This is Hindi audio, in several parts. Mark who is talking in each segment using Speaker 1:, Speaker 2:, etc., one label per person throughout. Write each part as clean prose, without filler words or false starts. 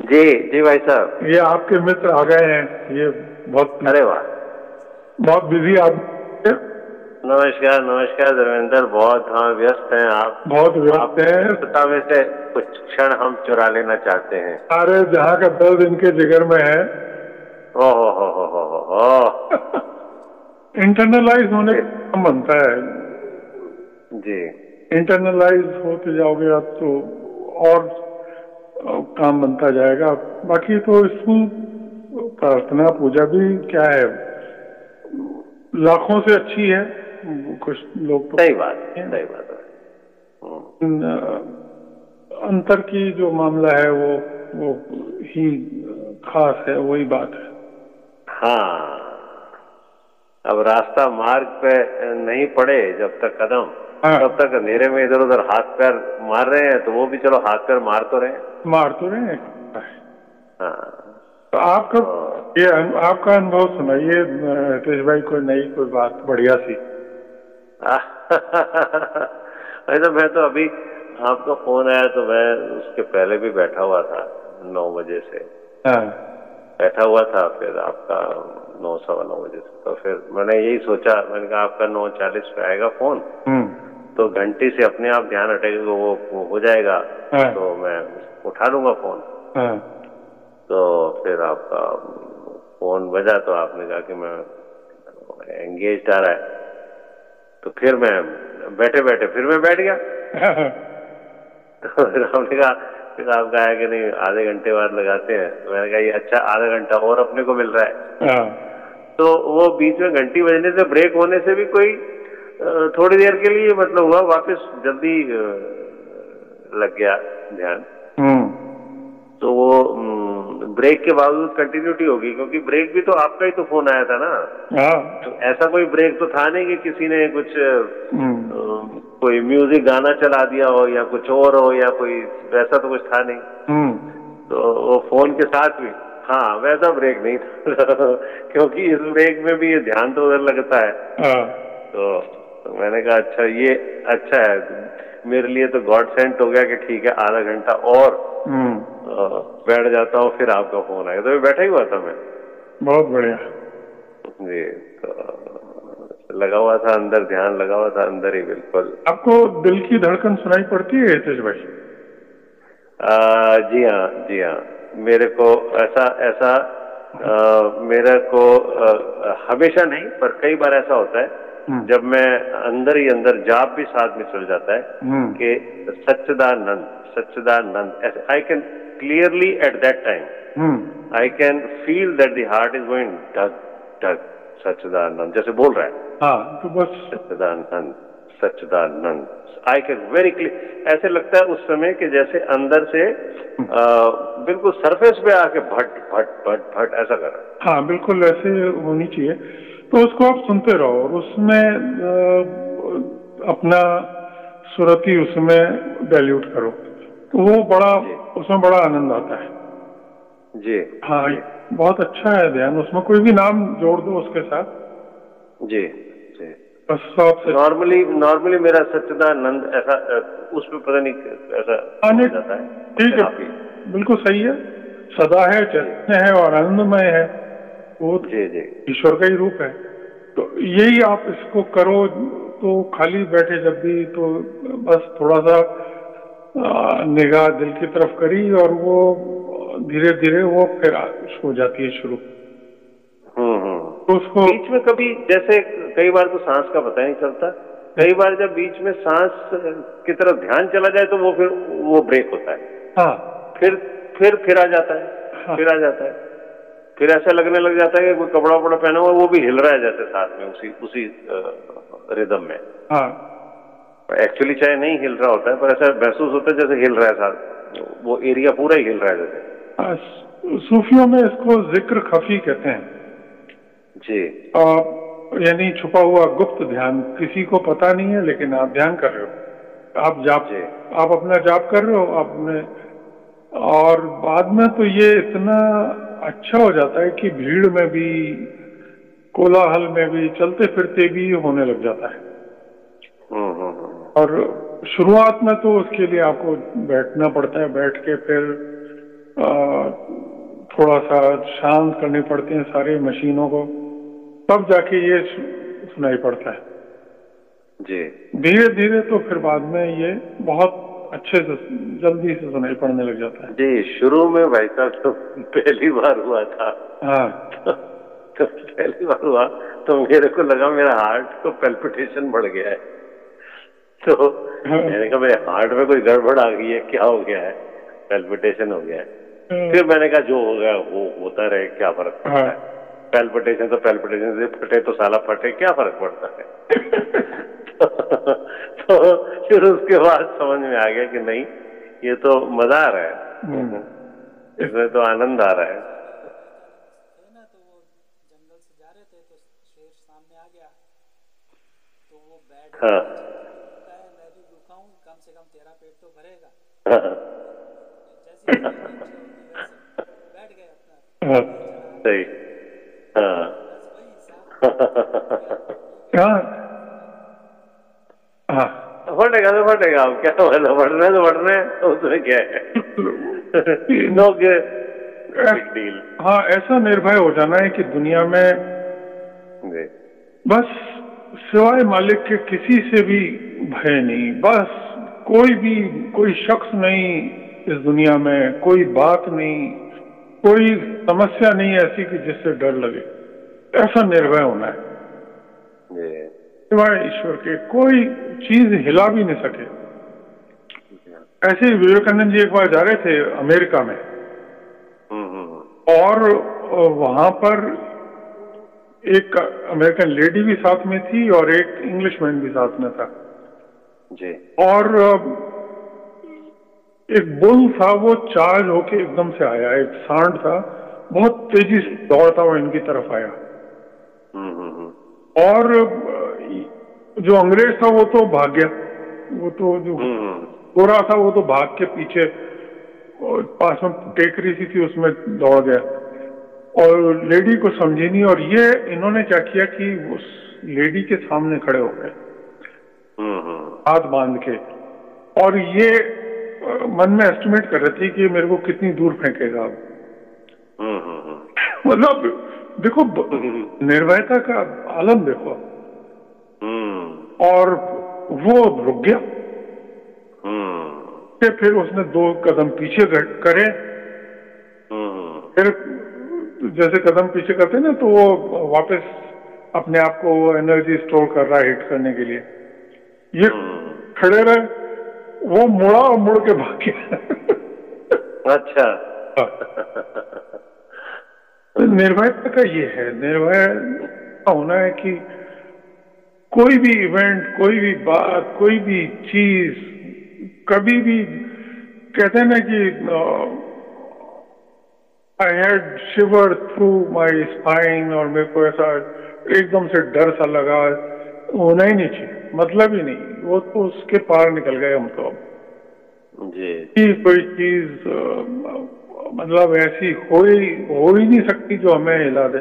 Speaker 1: जी जी भाई साहब।
Speaker 2: ये आपके मित्र आ गए हैं। ये बहुत
Speaker 1: अरे वाह।
Speaker 2: बहुत बिजी आदमी है।
Speaker 1: नमस्कार नमस्कार धर्मेंद्र, बहुत हाँ व्यस्त हैं आप।
Speaker 2: बहुत व्यस्त
Speaker 1: आपकी
Speaker 2: है।
Speaker 1: व्यस्तता में से कुछ क्षण हम चुरा लेना चाहते हैं।
Speaker 2: सारे जहाँ का दर्द इनके जिगर में है।
Speaker 1: ओ हो।
Speaker 2: इंटरनलाइज होने
Speaker 1: जी
Speaker 2: का काम बनता है।
Speaker 1: जी
Speaker 2: इंटरनलाइज होते जाओगे आप तो और काम बनता जाएगा। बाकी तो स्कूल प्रार्थना पूजा भी क्या है, लाखों से अच्छी है। कुछ लोग तो
Speaker 1: सही बात
Speaker 2: हैं।
Speaker 1: सही बात है।
Speaker 2: अंतर की जो मामला है वो ही खास है, वही बात है।
Speaker 1: हाँ, अब रास्ता मार्ग पे नहीं पड़े जब तक कदम,
Speaker 2: हाँ,
Speaker 1: तब तक अंधेरे में इधर उधर हाथ पैर मार रहे हैं, तो वो भी चलो हाथ पैर मार तो रहे हैं।
Speaker 2: मार तो रहे हैं।
Speaker 1: हाँ
Speaker 2: तो आपका
Speaker 1: तो
Speaker 2: ये आपका अनुभव सुनाइए हितेश भाई, कोई नई कोई बात बढ़िया सी।
Speaker 1: ऐसा मैं तो अभी आपका फोन आया तो मैं उसके पहले भी बैठा हुआ था, 9 बजे से
Speaker 2: हाँ।
Speaker 1: बैठा हुआ था, फिर आपका 9 सवा 9 बजे से, तो फिर मैंने यही सोचा, मैंने कहा आपका 9:40 पे आएगा फोन,
Speaker 2: हम्म।
Speaker 1: तो घंटी से अपने आप ध्यान हटेगा, वो हो जाएगा,
Speaker 2: हाँ।
Speaker 1: तो मैं उठा लूंगा फोन।
Speaker 2: हाँ।
Speaker 1: तो फिर आपका फोन बजा तो आपने कहा कि मैं एंगेज आ रहा है, तो फिर मैं बैठे बैठे फिर मैं बैठ गया। तो फिर हमने कहा, फिर आप कहा कि नहीं आधे घंटे बाद लगाते हैं, तो मैंने कहा ये अच्छा आधा घंटा और अपने को मिल रहा है।
Speaker 2: हाँ।
Speaker 1: तो वो बीच में घंटी बजने से, ब्रेक होने से भी कोई थोड़ी देर के लिए मतलब हुआ, वापस जल्दी लग गया ध्यान।
Speaker 2: हम्म।
Speaker 1: तो वो ब्रेक के बावजूद कंटिन्यूटी होगी, क्योंकि ब्रेक भी तो आपका ही तो फोन आया था ना।
Speaker 2: हाँ।
Speaker 1: तो ऐसा कोई ब्रेक तो था नहीं कि किसी ने कुछ
Speaker 2: हम्म।
Speaker 1: कोई म्यूजिक गाना चला दिया हो या कुछ और हो, या कोई वैसा तो कुछ था नहीं।
Speaker 2: हम्म।
Speaker 1: तो वो फोन के साथ भी, हाँ वैसा ब्रेक नहीं था। क्योंकि इस ब्रेक में भी ये ध्यान तो उधर लगता है।
Speaker 2: हाँ।
Speaker 1: तो मैंने कहा अच्छा ये अच्छा है मेरे लिए, तो गॉड सेंट हो गया कि ठीक है आधा घंटा और
Speaker 2: हम्म।
Speaker 1: बैठ जाता हूँ, फिर आपका फोन आया, तो मैं बैठा ही हुआ था मैं।
Speaker 2: बहुत बढ़िया।
Speaker 1: जी, तो लगा हुआ था अंदर, ध्यान लगा हुआ था अंदर ही बिल्कुल।
Speaker 2: आपको दिल की धड़कन सुनाई पड़ती है हितेश भाई?
Speaker 1: जी हाँ जी हाँ, मेरे को ऐसा ऐसा मेरे को हमेशा नहीं पर कई बार ऐसा होता है,
Speaker 2: हम्म।
Speaker 1: जब मैं अंदर ही अंदर जाप भी साथ में चल जाता है
Speaker 2: हम्म।
Speaker 1: कि सच्चिदानंद सच्चिदानंद, ऐसे I can clearly at that time
Speaker 2: hmm.
Speaker 1: I can feel that the heart is going डग डग, सच्चिदानंद जैसे बोल रहा है,
Speaker 2: हाँ, तो बस।
Speaker 1: Sachchidanand Sachchidanand, I can very clear, ऐसे लगता है उस समय कि जैसे अंदर से बिल्कुल सरफेस पे आके भट भट भट भट ऐसा कर रहा है।
Speaker 2: हाँ, बिल्कुल ऐसे होनी चाहिए। तो उसको आप सुनते रहो और उसमें अपना सुरती उसमें डाइल्यूट करो, तो वो बड़ा,
Speaker 1: जी
Speaker 2: उसमें बड़ा आनंद आता है।
Speaker 1: जी
Speaker 2: हाँ,
Speaker 1: जी
Speaker 2: बहुत अच्छा है ध्यान। उसमें कोई भी नाम जोड़ दो उसके साथ,
Speaker 1: जी जी।
Speaker 2: बस आपसे।
Speaker 1: नॉर्मली नॉर्मली मेरा सच्चिदानंद ऐसा उसमें पता नहीं ऐसा
Speaker 2: आने
Speaker 1: हो जाता है
Speaker 2: ठीक
Speaker 1: अपने
Speaker 2: है,
Speaker 1: आप ही।
Speaker 2: बिल्कुल सही है। सदा है,
Speaker 1: जी
Speaker 2: चैतन्य है और आनंदमय है। वो
Speaker 1: जी जी
Speaker 2: ईश्वर का ही रूप है। तो यही आप इसको करो, तो खाली बैठे जब भी तो बस थोड़ा सा निगाह दिल की तरफ करी और वो धीरे धीरे वो फिर हो जाती है शुरू।
Speaker 1: हम्म।
Speaker 2: तो उसको
Speaker 1: बीच में कभी जैसे कई बार तो सांस का पता नहीं चलता, कई बार जब बीच में सांस की तरफ ध्यान चला जाए तो वो फिर वो ब्रेक होता है,
Speaker 2: हाँ।
Speaker 1: फिर फिर आ जाता है,
Speaker 2: हाँ।
Speaker 1: फिर आ जाता है, फिर ऐसा लगने लग जाता है कि कोई कपड़ा वपड़ा पहना हुआ वो भी हिल रहा है जैसे साथ में उसी उसी रिदम में।
Speaker 2: हाँ।
Speaker 1: एक्चुअली चाहे नहीं हिल रहा होता है पर ऐसा महसूस होता है जैसे हिल रहा है साथ, वो एरिया पूरा ही हिल रहा है जैसे।
Speaker 2: हाँ, सूफियों में इसको जिक्र खफी कहते हैं।
Speaker 1: जी
Speaker 2: यानी छुपा हुआ गुप्त ध्यान, किसी को पता नहीं है लेकिन आप ध्यान कर रहे हो। आप जाप,
Speaker 1: जी
Speaker 2: आप अपना जाप कर रहे हो आपने, और बाद में तो ये इतना अच्छा हो जाता है कि भीड़ में भी, कोलाहल में भी, चलते फिरते भी होने लग जाता है।
Speaker 1: हम्म।
Speaker 2: और शुरुआत में तो उसके लिए आपको बैठना पड़ता है, बैठ के फिर थोड़ा सा शांत करनी पड़ती हैं सारी मशीनों को, तब जाके ये सुनाई पड़ता है।
Speaker 1: जी
Speaker 2: धीरे धीरे तो फिर बाद में ये बहुत अच्छे से जल्दी से सुनाई पड़ने लग जाता है।
Speaker 1: जी, शुरू में भाई साहब तो पहली बार हुआ था।
Speaker 2: हाँ
Speaker 1: तो पहली बार हुआ तो मेरे को लगा मेरा हार्ट को पैल्पिटेशन बढ़ गया है। तो
Speaker 2: हाँ
Speaker 1: मैंने कहा मेरे हार्ट में कोई गड़बड़ आ गई है, क्या हो गया है, पैल्पिटेशन हो गया है। फिर मैंने कहा जो हो गया वो होता रहे, क्या फर्क पड़ता है, पैल्पिटेशन तो पैल्पिटेशन से फटे तो साला फटे, क्या फर्क पड़ता है। तो फिर उसके बाद समझ में आ गया कि नहीं, ये तो मजा आ रहा है, इसमें तो आनंद आ रहा है।
Speaker 3: तो वो जंगल से जा रहे थे तो शेर सामने आ गया, तो वो बैठ
Speaker 1: हाँ
Speaker 3: मैं भी भूखा हूँ, कम से कम तेरा पेट तो भरेगा।
Speaker 1: हाँ
Speaker 3: जैसी इच्छा होगी वैसे बैठ गए अपना।
Speaker 1: सही। हाँ
Speaker 3: बस वही हिसाब।
Speaker 2: हाँ हाँ
Speaker 1: फटेगा तो फटेगा, अब क्या मतलब, बढ़ना है तो बढ़ना है, तो उसमें क्या है। No big deal.
Speaker 2: हाँ, ऐसा निर्भय हो जाना है कि दुनिया में
Speaker 1: जी
Speaker 2: बस सिवाय मालिक के किसी से भी भय नहीं, बस कोई शख्स नहीं इस दुनिया में, कोई बात नहीं, कोई समस्या नहीं ऐसी कि जिससे डर लगे। ऐसा निर्भय होना है,
Speaker 1: जी
Speaker 2: सिवाय ईश्वर के कोई चीज हिला भी नहीं सके। ऐसे ही विवेकानंद जी एक बार जा रहे थे अमेरिका में, और वहां पर एक अमेरिकन लेडी भी साथ में थी और एक इंग्लिशमैन भी साथ में था
Speaker 1: जी।
Speaker 2: और एक बुल था, वो चार्ज होके एकदम से आया, एक सांड था, बहुत तेजी से दौड़ता हुआ इनकी तरफ आया। और जो अंग्रेज था वो तो भाग गया, वो तो जो गोरा था वो तो भाग के पीछे पास में टेकरी सी थी उसमें दौड़ गया, और लेडी को समझी नहीं। और ये इन्होंने क्या किया कि उस लेडी के सामने खड़े हो गए हाथ बांध के, और ये मन में एस्टिमेट कर रहे थे कि मेरे को कितनी दूर फेंकेगा अब। मतलब देखो निर्भयता का आलम देखो। और वो रुक गया, फिर उसने 2 कदम पीछे करे, फिर जैसे कदम पीछे करते ना तो वो वापस अपने आप को एनर्जी स्टोर कर रहा है हिट करने के लिए। ये खड़े रहे, वो मुड़ा और मुड़ के भाग गया।
Speaker 1: अच्छा।
Speaker 2: निर्भयता का ये है, निर्भय होना है कि कोई भी इवेंट, कोई भी बात, कोई भी चीज, कभी भी कहते हैं ना कि I had shiver through my spine, और मेरे को ऐसा एकदम से डर सा लगा, होना ही नहीं चाहिए, मतलब ही नहीं, वो तो उसके पार निकल गए हम तो। जी कोई चीज मतलब ऐसी हो ही नहीं सकती जो हमें हिला दे।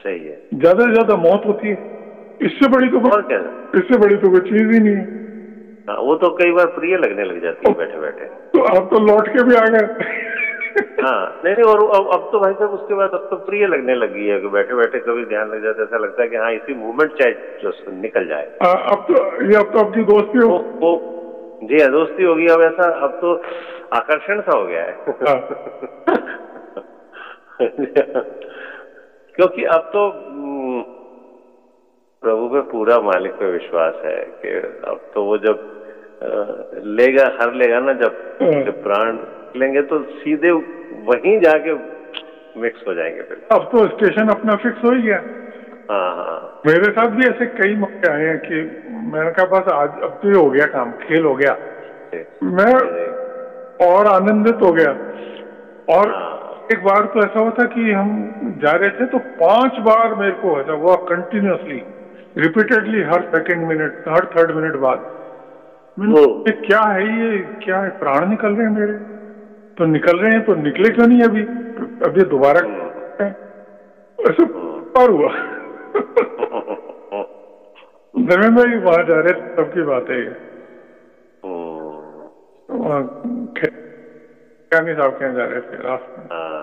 Speaker 1: सही है।
Speaker 2: ज्यादा से ज्यादा मौत होती है, इससे बड़ी तो कोई चीज ही नहीं है।
Speaker 1: हाँ, वो तो कई बार प्रिय लगने लग जाती है बैठे बैठे।
Speaker 2: तो अब तो लौट के भी आ गए।
Speaker 1: हाँ नहीं, और अब तो भाई साहब उसके बाद अब तो प्रिय लगने लगी है कि बैठे बैठे कभी ध्यान लग जाता है, ऐसा लगता है कि हाँ इसी मूवमेंट चाहे जो निकल जाए।
Speaker 2: अब तो आपकी दोस्ती हो,
Speaker 1: वो जी हाँ दोस्ती होगी। अब ऐसा अब तो आकर्षण सा हो गया है। क्योंकि अब तो प्रभु पे पूरा मालिक पे विश्वास है कि अब तो वो जब हर लेगा ना, जब प्राण लेंगे तो सीधे वहीं जाके मिक्स हो जाएंगे फिर। अब
Speaker 2: तो स्टेशन अपना फिक्स हो ही गया।
Speaker 1: हाँ
Speaker 2: मेरे साथ भी ऐसे कई मौके आए हैं कि मैंने कहा बस आज अब तो ये हो गया काम, खेल हो गया, मैं और आनंदित हो गया। और एक बार तो ऐसा हुआ था कि हम जा रहे थे तो 5 बार मेरे को ऐसा हुआ कंटिन्यूअसली, रिपीटेडली, हर सेकंड मिनट, हर थर्ड मिनट बाद। मैंने क्या है ये, क्या है, प्राण निकल रहे हैं मेरे, तो निकल रहे हैं तो निकले क्यों नहीं अभी दोबारा ऐसा और हुआ। धर्मेंद्र भाई वहां जा रहे थे, सबकी बात है ज्ञानी साहब के यहाँ जा रहे थे रास्ते में।
Speaker 1: हाँ,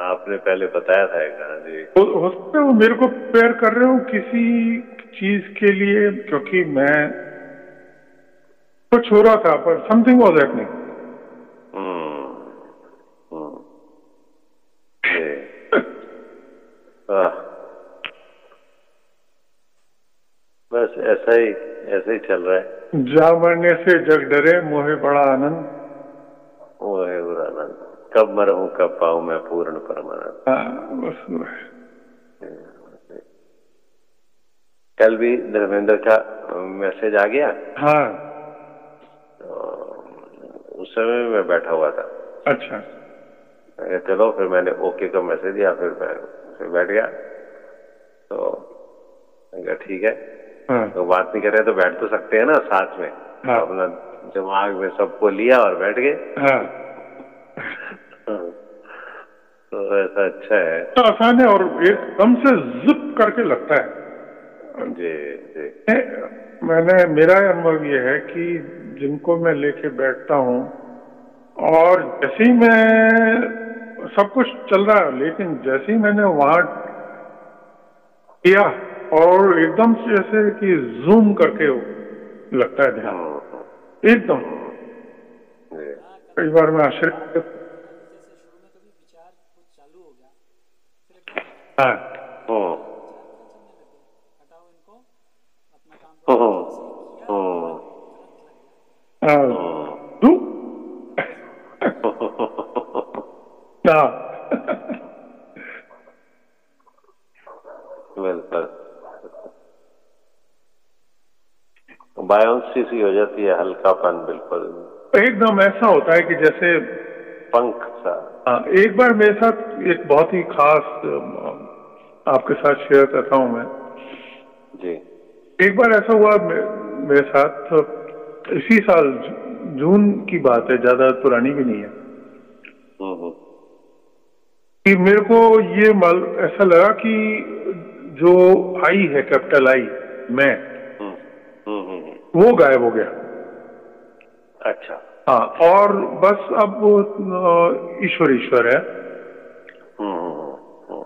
Speaker 1: आपने पहले बताया था एक। हाँ जी।
Speaker 2: हो सकता है वो मेरे को प्रेयर कर रहे हो किसी चीज के लिए, क्योंकि मैं कुछ हो रहा था पर समथिंग वाज हैपनिंग।
Speaker 1: बस ऐसा ही चल रहा है।
Speaker 2: जा मरने से जग डरे, मोहे बड़ा आनंद।
Speaker 1: मोहे बड़ा आनंद, कब मरूं कब पाऊं मैं पूर्ण परमानंद।
Speaker 2: बस
Speaker 1: कल भी धर्मेंद्र का मैसेज आ गया।
Speaker 2: हाँ,
Speaker 1: उस समय मैं बैठा हुआ था।
Speaker 2: अच्छा।
Speaker 1: चलो, फिर मैंने ओके का मैसेज दिया, फिर मैं बैठ गया। तो ठीक है।
Speaker 2: हाँ,
Speaker 1: तो बात नहीं कर रहे तो बैठ तो सकते हैं ना साथ में।
Speaker 2: हाँ,
Speaker 1: तो अपना दिमाग में सबको लिया और बैठ गए।
Speaker 2: हाँ।
Speaker 1: तो ऐसा अच्छा है।
Speaker 2: तो आसान है और एकदम से जिप करके लगता है।
Speaker 1: जी जी।
Speaker 2: मेरा अनुभव ये है कि जिनको मैं लेके बैठता हूँ और जैसे ही मैं सब कुछ चल रहा है, लेकिन जैसे ही मैंने वहां किया और एकदम से जैसे कि जूम करके लगता है ध्यान एकदम। कई बार मैं आश्चर्य,
Speaker 3: जैसे शुरू में कभी विचार कुछ चालू हो गया, फिर एकदम
Speaker 2: हाँ,
Speaker 3: विचार चलने लगे, हटाओ इनको, अपना काम करो। जैसे किया तुरंत लग गया।
Speaker 2: तू हाँ।
Speaker 1: बिल्कुल बायोंसी सी हो जाती है, हल्कापन बिल्कुल
Speaker 2: एकदम ऐसा होता है कि जैसे
Speaker 1: पंख सा।
Speaker 2: एक बार मेरे साथ एक बहुत ही खास आपके साथ शेयर करता हूँ मैं
Speaker 1: जी।
Speaker 2: एक बार ऐसा हुआ मेरे साथ, इसी साल जून की बात है, ज्यादा पुरानी भी नहीं है, कि मेरे को ये ऐसा लगा कि जो आई है कैपिटल आई मैं वो गायब हो गया।
Speaker 1: अच्छा।
Speaker 2: हाँ, और बस अब ईश्वर ईश्वर है।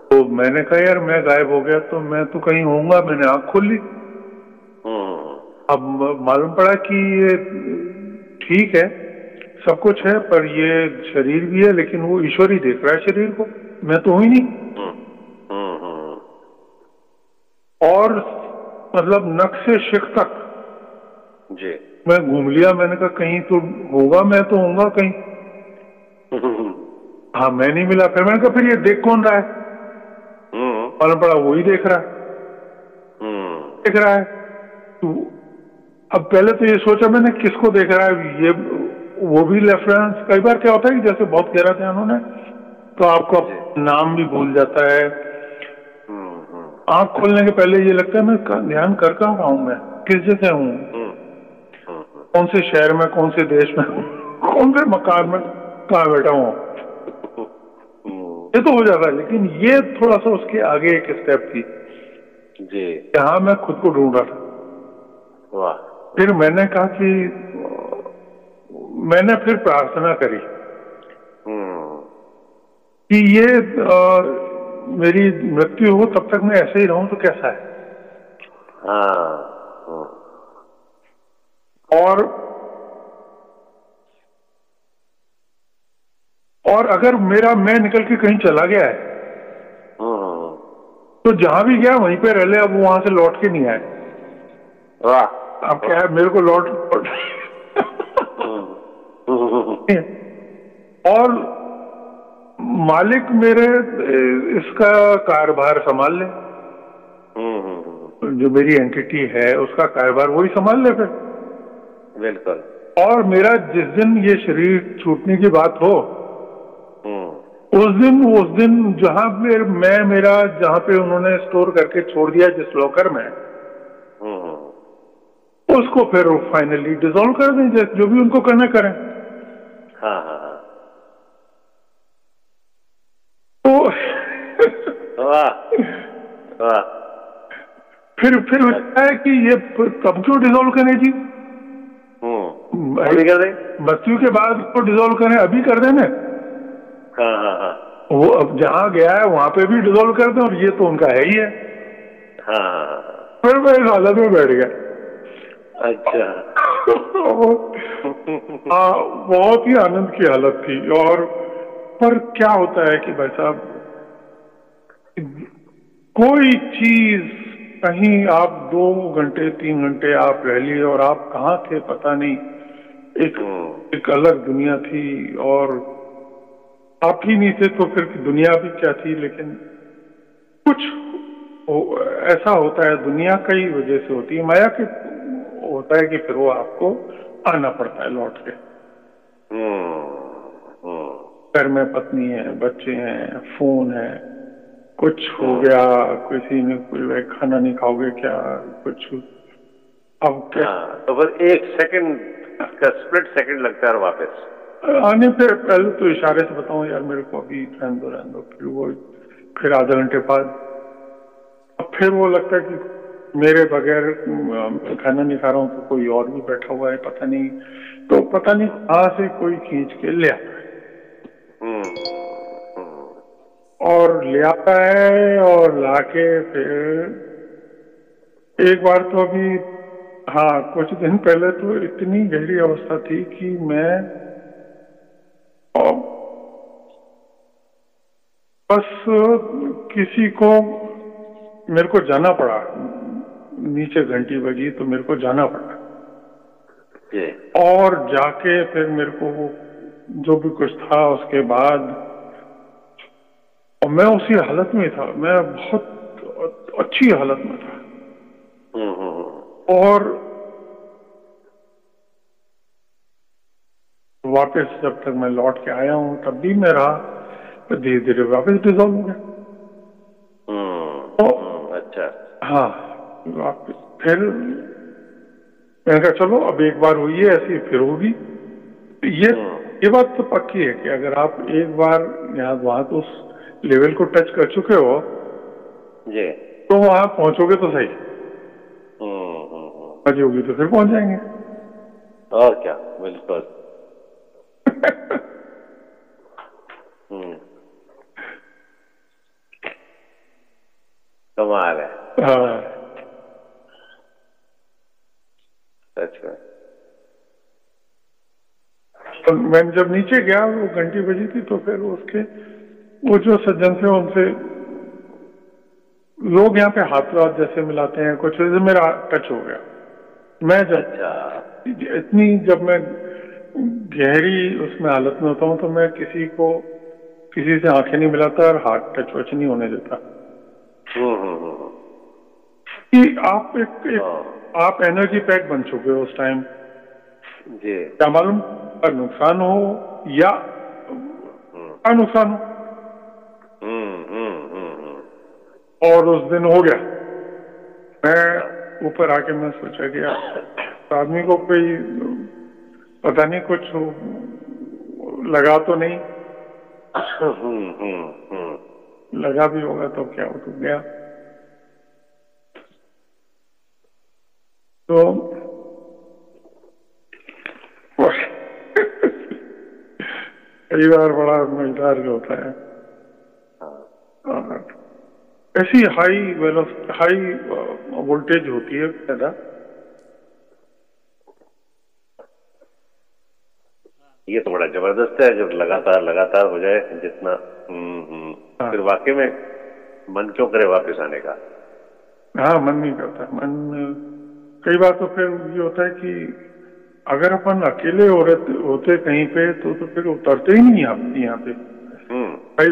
Speaker 2: तो मैंने कहा यार मैं गायब हो गया तो मैं तो कहीं होऊंगा, मैंने आंख खोल ली। अब मालूम पड़ा कि ये ठीक है सब कुछ है पर ये शरीर भी है, लेकिन वो ईश्वर ही देख रहा है शरीर को, मैं तो हूं ही नहीं। और मतलब नख से शिख तक
Speaker 1: जी
Speaker 2: मैं घूम लिया। मैंने कहा कहीं तो होगा, मैं तो होऊंगा कहीं। हाँ, मैं नहीं मिला। फिर मैंने कहा फिर ये देख कौन रहा है? मालूम पड़ा वही देख रहा है। तो अब पहले तो ये सोचा मैंने किसको देख रहा है, ये वो भी रेफरेंस। कई बार क्या होता है कि जैसे बहुत गहरा ध्यान होना है तो आपको नाम भी भूल जाता है। आंख खोलने के पहले ये लगता है मैं ध्यान कर कहाँ रहा हूँ, मैं किस जगह हूँ, कौन से शहर में, कौन से देश में, कौन से मकान में कहाँ बैठा हूँ। ये तो हो जाता है, लेकिन ये थोड़ा सा उसके आगे एक स्टेप थी
Speaker 1: जी।
Speaker 2: यहाँ मैं खुद को ढूंढ रहा था।
Speaker 1: वाह।
Speaker 2: फिर मैंने कहा कि मैंने फिर प्रार्थना करी कि ये मेरी मृत्यु हो तब तक मैं ऐसे ही रहूं तो कैसा है। और अगर मेरा मैं निकल के कहीं चला गया है तो जहां भी गया वहीं पे रह ले, अब वहां से लौट के नहीं आए।
Speaker 1: वाह।
Speaker 2: अब क्या है, मेरे को लौट और मालिक मेरे इसका कार्यभार संभाल ले, जो मेरी एंटिटी है उसका कार्यभार वही संभाल ले फिर।
Speaker 1: बिल्कुल।
Speaker 2: और मेरा जिस दिन ये शरीर छूटने की बात हो उस दिन जहां मेरा जहां पे उन्होंने स्टोर करके छोड़ दिया जिस लॉकर में, उसको फिर फाइनली डिसॉल्व कर दें, जो भी उनको करना करें। तो फिर लगता है कि ये तब क्यों डिसॉल्व करें जी।
Speaker 1: अभी कर दें?
Speaker 2: मृत्यु के बाद तो डिसॉल्व करें, अभी कर दें ना।
Speaker 1: हाँ हाँ हाँ
Speaker 2: वो अब जहाँ गया है वहां पे भी डिसॉल्व कर दें, और ये तो उनका है ही है।
Speaker 1: हाँ हाँ।
Speaker 2: फिर मैं इस हालत में बैठ गया।
Speaker 1: अच्छा।
Speaker 2: हाँ, बहुत ही आनंद की हालत थी। और पर क्या होता है कि भाई साहब, कोई चीज कहीं आप 2 घंटे 3 घंटे आप रह लिए और आप कहाँ थे पता नहीं। एक अलग दुनिया थी, और आप ही नहीं थे तो फिर दुनिया भी क्या थी। लेकिन कुछ ऐसा होता है, दुनिया कई वजह से होती है, माया के होता है कि फिर वो आपको आना पड़ता है लौट के। घर में पत्नी है, बच्चे हैं, फोन है, कुछ हो गया, किसी ने कोई खाना नहीं खाओगे क्या, कुछ अब क्या।
Speaker 1: तो बस 1 सेकंड का स्प्लिट सेकंड लगता है वापस
Speaker 2: आने पे। पहले तो इशारे से बताऊं यार मेरे को अभी रहने दो, फिर वो फिर आधे घंटे बाद अब फिर वो लगता है कि मेरे बगैर खाना नहीं खा रहा हूँ तो कोई और भी बैठा हुआ है, पता नहीं, तो पता नहीं कहाँ से कोई खींच के ले आता है। और ले आता है और लाके फिर एक बार तो अभी, हाँ, कुछ दिन पहले तो इतनी गहरी अवस्था थी कि मैं बस किसी को, मेरे को जाना पड़ा, नीचे घंटी बजी तो मेरे को जाना पड़ा। और जाके फिर मेरे को जो भी कुछ था उसके बाद, और मैं उसी हालत में था, मैं बहुत अच्छी हालत में था। और वापस जब तक मैं लौट के आया हूँ तब भी मैं रहा, तो धीरे धीरे वापस डिसॉल्व हो गया।
Speaker 1: अच्छा।
Speaker 2: हाँ, वापस फिर मैंने कहा चलो अब एक बार हुई है ऐसी, फिर होगी। ये बात तो पक्की है कि अगर आप एक बार यहाँ वहां तो उस लेवल को टच कर चुके हो
Speaker 1: जी,
Speaker 2: तो वहां पहुंचोगे तो सही, मर्जी होगी तो फिर पहुंच जाएंगे।
Speaker 1: और क्या, बिल्कुल। कमाल है।
Speaker 2: हाँ,
Speaker 1: सच में।
Speaker 2: तो मैं जब नीचे गया वो घंटी बजी थी, तो फिर उसके वो जो सज्जन थे उनसे, लोग यहाँ पे हाथ हाथ जैसे मिलाते हैं, कुछ जैसे मेरा टच हो गया। मैं जब इतनी, जब मैं गहरी उसमें हालत में होता हूँ तो मैं किसी से आंखें नहीं मिलाता और हाथ टच वच नहीं होने देता। कि आप आप एनर्जी पैक बन चुके हो उस टाइम
Speaker 1: जी।
Speaker 2: क्या मालूम नुकसान हो या नुकसान हो। और उस दिन हो गया, मैं ऊपर आके मैं सोचा कि आदमी को कोई पता नहीं कुछ लगा तो नहीं, लगा भी होगा तो क्या हो, तो गया। तो कई बार बड़ा मजेदार जो होता है, ऐसी हाई वोल्टेज होती है पैदा,
Speaker 1: ये तो बड़ा जबरदस्त है जब लगातार हो जाए जितना। फिर वाकई में मन क्यों करे वापस आने का।
Speaker 2: हाँ, मन नहीं करता। मन कई बार तो फिर ये होता है कि अगर अपन अकेले होते कहीं पे तो फिर उतरते ही नहीं यहाँ पे। भाई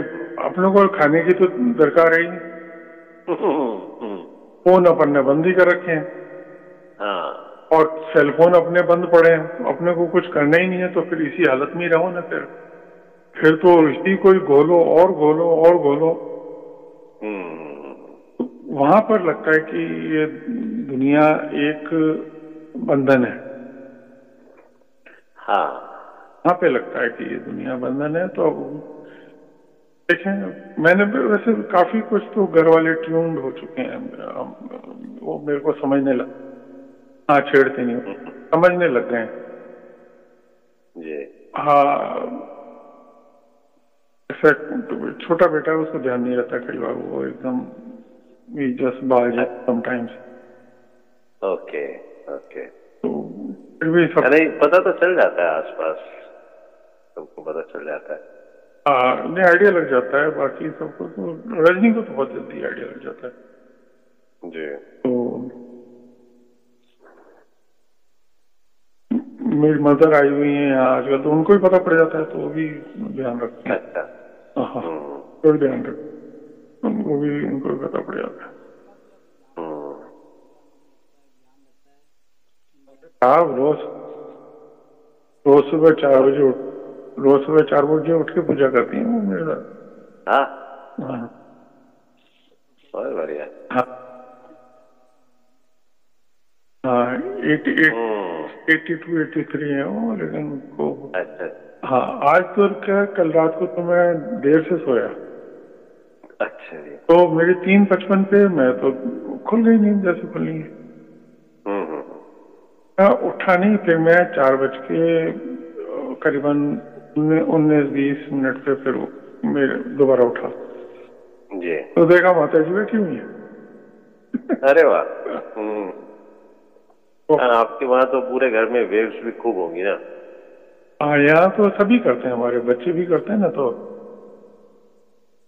Speaker 2: अपने को खाने की तो दरकार है ही नहीं, फोन अपन ने बंद ही कर रखे हैं।
Speaker 1: हाँ।
Speaker 2: और सेलफोन अपने बंद पड़े हैं, तो अपने को कुछ करना ही नहीं है, तो फिर इसी हालत में ही रहो ना। फिर तो इसी कोई घोलो और घोलो और घोलो। वहां पर लगता है कि ये दुनिया एक बंधन है।
Speaker 1: हाँ,
Speaker 2: वहां पे लगता है कि ये दुनिया बंधन है। तो देखें, मैंने वैसे काफी कुछ तो घर वाले ट्यून्ड हो चुके हैं, वो मेरे को समझने लग, हाँ, छेड़ते नहीं, समझने लग गए।
Speaker 1: जी।
Speaker 2: हाँ, ऐसा छोटा बेटा है, उसको ध्यान नहीं रहता कई बार, वो एकदम जस्ट बाज समटाइम्स।
Speaker 1: Okay okay.
Speaker 2: तो फिर भी सब
Speaker 1: नहीं, पता तो चल जाता है, आसपास सबको पता चल जाता है।
Speaker 2: हाँ, नहीं आइडिया लग जाता है, बाकी सबको तो, रजनी को तो बहुत जल्दी आइडिया लग जाता है।
Speaker 1: जी।
Speaker 2: तो मेरी मदर आई हुई है यहाँ आजकल, तो उनको भी पता पड़ जाता है, तो वो भी ध्यान रखते हैं।
Speaker 1: अच्छा।
Speaker 2: हाँ, तो भी ध्यान रखते, उनको भी पता पड़ जाता है। आप रोज रोज सुबह 4 बजे रोज सुबह 4 बजे उठ के पूजा करती हैं वो मेरे साथ।
Speaker 1: हाँ,
Speaker 2: हाँ
Speaker 1: बहुत बढ़िया।
Speaker 2: हाँ हाँ, 82 83 है वो, लेकिन उनको
Speaker 1: अच्छा
Speaker 2: हाँ, आज तो क्या, कल रात को तो मैं देर से सोया,
Speaker 1: अच्छा जी।
Speaker 2: तो मेरी 3:55 पे मैं तो खुल गई नींद जैसे खुलनी है।
Speaker 1: हम्म।
Speaker 2: मैं उठा नहीं, फिर मैं 4 बज के करीबन 19-20 मिनट पे फिर मेरे दोबारा उठा,
Speaker 1: जी।
Speaker 2: तो देखा माता जी बैठी हुई है।
Speaker 1: अरे वाह। आपके वहाँ तो पूरे घर में वेव्स भी खूब होंगी ना?
Speaker 2: हाँ, यहाँ तो सभी करते हैं, हमारे बच्चे भी करते हैं ना, तो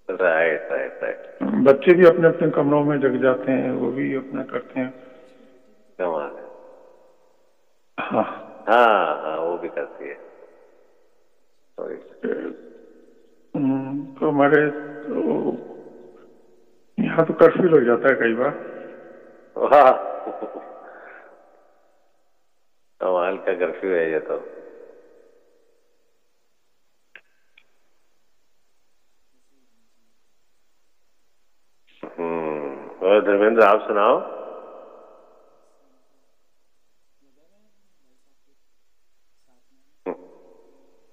Speaker 1: राइट राइट राइट।
Speaker 2: बच्चे भी अपने अपने कमरों में जग जाते हैं, वो भी अपना करते हैं।
Speaker 1: कमाल है।
Speaker 2: हाँ
Speaker 1: हाँ हाँ, वो भी करती है।
Speaker 2: तो हमारे तो यहाँ तो कर्फ्यू लग जाता है कई बार।
Speaker 1: वाह, कमाल का कर्फ्यू है ये तो। और धर्मेंद्र, आप सुनाओ।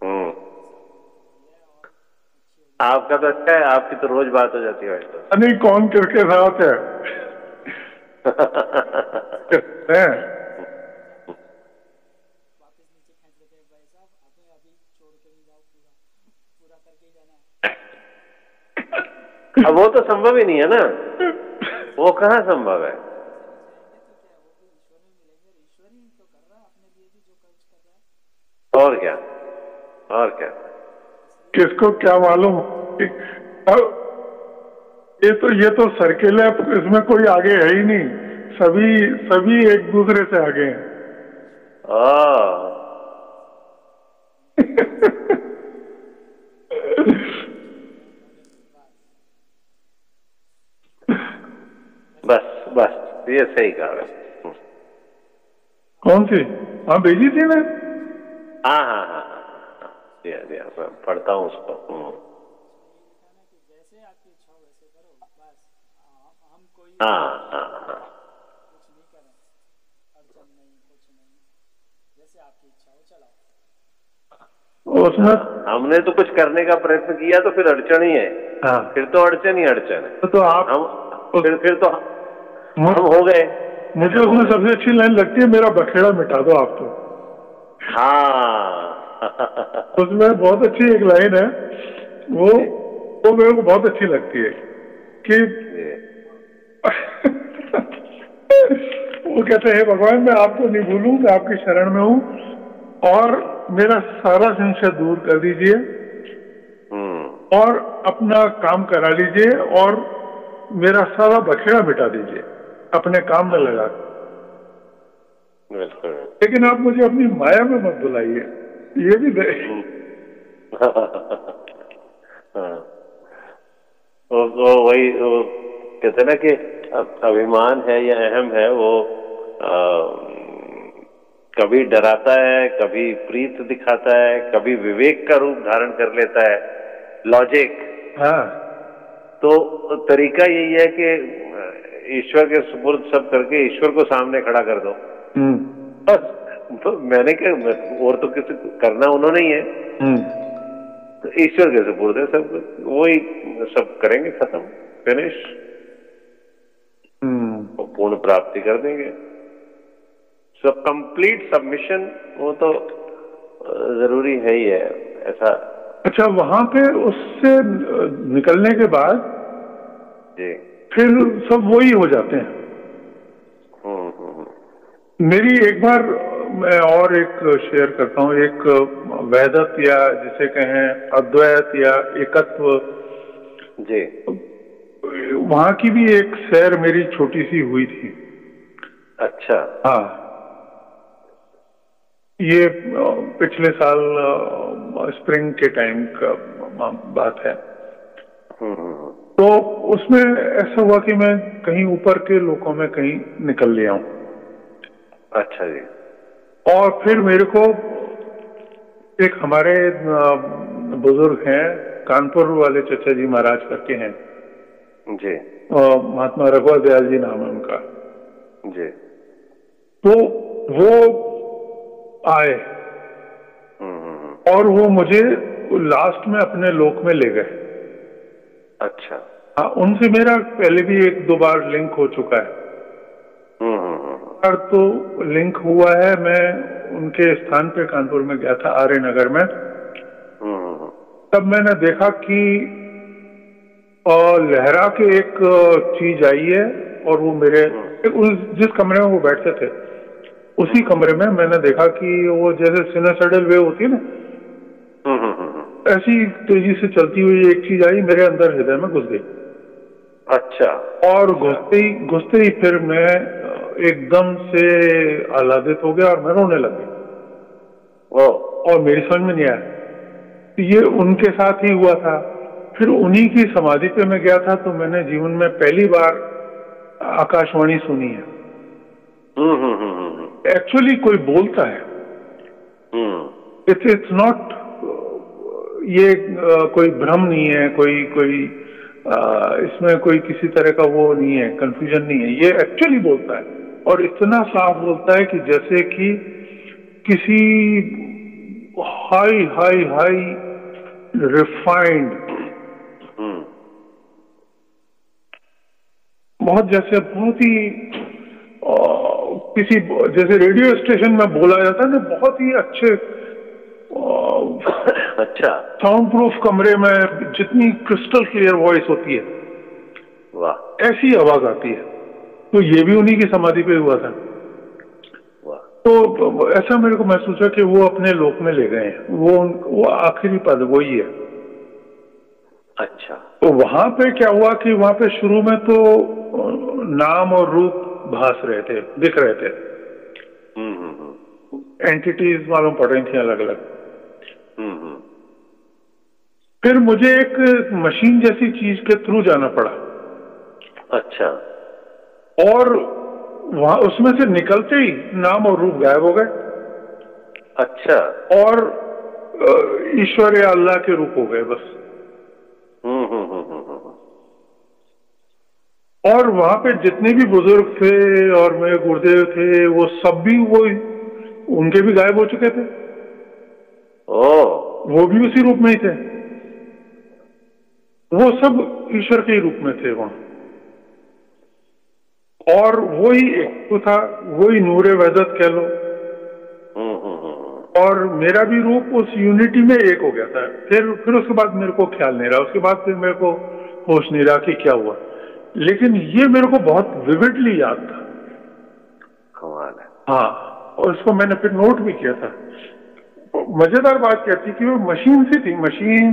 Speaker 1: हम्म। आपका तो अच्छा है, आपकी तो रोज बात हो जाती है तो।
Speaker 2: नहीं, कौन किसके साथ है? है?
Speaker 3: वापस नीचे खींच लेते हैं भाई साहब, आपने अभी छोड़ के नहीं जाओ, पूरा करके ही जाना है।
Speaker 1: अब वो तो संभव ही नहीं है ना, वो कहाँ संभव है।
Speaker 3: जाएंगे तो क्या, वो भी ईश्वर में मिलेंगे, और ईश्वर ही तो कर रहा है अपने लिए भी जो कुछ कर रहा है।
Speaker 1: और क्या, और क्या।
Speaker 2: किसको क्या मालूम। अब ये तो सर्किल है, इसमें कोई आगे है ही नहीं, सभी सभी एक दूसरे से आगे हैं।
Speaker 1: बस बस, ये सही कहा है।
Speaker 2: कौन सी? हाँ, भेजी थी मैं।
Speaker 1: हाँ हाँ हाँ हाँ, दिया मैं पढ़ता हूँ उसको।
Speaker 3: जैसे आपकी इच्छा हो वैसे करो, बस हम कोई
Speaker 1: हाँ हाँ हाँ,
Speaker 3: कुछ नहीं करें, अड़चन नहीं, कुछ नहीं, जैसे आपकी इच्छा हो चलाओ।
Speaker 2: उसमें
Speaker 1: हमने तो कुछ करने का प्रयत्न किया तो फिर अड़चन ही है।
Speaker 2: हाँ,
Speaker 1: फिर तो अड़चन ही अड़चन है।
Speaker 2: तो आप
Speaker 1: हम फिर तो हम हो गए।
Speaker 2: मुझे उसमें सबसे अच्छी लाइन लगती है, मेरा बखेड़ा मिटा दो आप तो।
Speaker 1: हाँ।
Speaker 2: उसमें बहुत अच्छी एक लाइन है, वो मेरे को बहुत अच्छी लगती है कि वो कहते हैं, भगवान मैं आपको नहीं भूलूं, मैं आपकी शरण में हूँ, और मेरा सारा संशय दूर कर दीजिए, और अपना काम करा लीजिए, और मेरा सारा बखेड़ा मिटा दीजिए, अपने काम में लगा। लेकिन आप मुझे अपनी माया में मत बुलाइए, ये भी दे।
Speaker 1: वो वही कहते ना कि अभिमान है या अहम है, वो कभी डराता है, कभी प्रीत दिखाता है, कभी विवेक का रूप धारण कर लेता है, लॉजिक।
Speaker 2: हाँ,
Speaker 1: तो तरीका यही है कि ईश्वर के सुपुर्द सब करके ईश्वर को सामने खड़ा कर दो, बस। तो मैंने क्या, और तो किसी करना उन्होंने ही है, तो ईश्वर के सुपुर्द है सब, वही सब करेंगे, खत्म, फिनिश, पूर्ण प्राप्ति कर देंगे। सो कंप्लीट सबमिशन, वो तो जरूरी है ही है ऐसा।
Speaker 2: अच्छा, वहां पे उससे निकलने के बाद
Speaker 1: जी।
Speaker 2: फिर सब वही हो जाते हैं। मेरी एक बार, मैं और एक शेयर करता हूँ, एक वैदत या जिसे कहें अद्वैत या एकत्व,
Speaker 1: जी।
Speaker 2: वहां की भी एक सैर मेरी छोटी सी हुई थी।
Speaker 1: अच्छा।
Speaker 2: हाँ, ये पिछले साल स्प्रिंग के टाइम का बात है। तो उसमें ऐसा हुआ कि मैं कहीं ऊपर के लोकों में कहीं निकल लिया हूँ।
Speaker 1: अच्छा जी।
Speaker 2: और फिर मेरे को एक हमारे बुजुर्ग हैं, कानपुर वाले चचा जी महाराज करके हैं
Speaker 1: जी।
Speaker 2: महात्मा रघुवर दयाल जी नाम है उनका।
Speaker 1: जी।
Speaker 2: तो वो आए और वो मुझे लास्ट में अपने लोक में ले गए।
Speaker 1: अच्छा।
Speaker 2: हाँ, उनसे मेरा पहले भी एक दो बार लिंक हो चुका है। तो लिंक हुआ है, मैं उनके स्थान पे कानपुर में गया था, आर्य नगर में। तब मैंने देखा कि लहरा के एक चीज आई है और वो मेरे जिस कमरे में वो बैठते थे उसी कमरे में मैंने देखा कि वो जैसे सिनेसोइडल वेव होती है ना, ऐसी तेजी से चलती हुई एक चीज आई, मेरे अंदर हृदय में घुस गई।
Speaker 1: अच्छा।
Speaker 2: और घुसते ही फिर मैं एकदम से आह्लादित हो गया और मैं रोने लग गया। और मेरी समझ में नहीं आया। ये उनके साथ ही हुआ था। फिर उन्हीं की समाधि पे मैं गया था, तो मैंने जीवन में पहली बार आकाशवाणी सुनी है। एक्चुअली कोई बोलता है, इट्स नॉट, ये कोई भ्रम नहीं है, कोई इसमें कोई किसी तरह का वो नहीं है, कंफ्यूजन नहीं है, ये एक्चुअली बोलता है। और इतना साफ बोलता है कि जैसे कि किसी हाई हाई हाई रिफाइंड, बहुत जैसे बहुत ही किसी जैसे रेडियो स्टेशन में बोला जाता है ना, बहुत ही अच्छे
Speaker 1: अच्छा
Speaker 2: साउंड प्रूफ कमरे में जितनी क्रिस्टल क्लियर वॉइस होती है,
Speaker 1: वाह,
Speaker 2: ऐसी आवाज आती है। तो ये भी उन्हीं की समाधि पे हुआ था।
Speaker 1: वाह।
Speaker 2: तो ऐसा मेरे को महसूस हुआ कि वो अपने लोक में ले गए हैं, वो आखिरी पद वही है।
Speaker 1: अच्छा।
Speaker 2: तो वहां पे क्या हुआ कि वहां पे शुरू में तो नाम और रूप भास रहे थे, दिख रहे थे, एंटिटीज मालूम पड़ रही थी अलग अलग। फिर मुझे एक मशीन जैसी चीज के थ्रू जाना पड़ा। अच्छा। और वहां उसमें से निकलते ही नाम और रूप गायब हो गए। अच्छा। और ईश्वर या अल्लाह के रूप हो गए बस। और वहां पे जितने भी बुजुर्ग थे और मेरे गुरुदेव थे, वो सब भी वो उनके भी गायब हो चुके थे। वो भी उसी रूप में ही थे, वो सब ईश्वर के ही रूप में थे वहां। और वही एक तो था, वही नूरे वहदत कह लो। और मेरा भी रूप उस यूनिटी में एक हो गया था। फिर उसके बाद मेरे को ख्याल नहीं रहा, उसके बाद फिर मेरे को होश नहीं रहा कि क्या हुआ। लेकिन ये मेरे को बहुत विविडली याद था। कमाल है। हाँ, और उसको मैंने फिर नोट भी किया था। मजेदार बात क्या थी कि वो मशीन सी थी, मशीन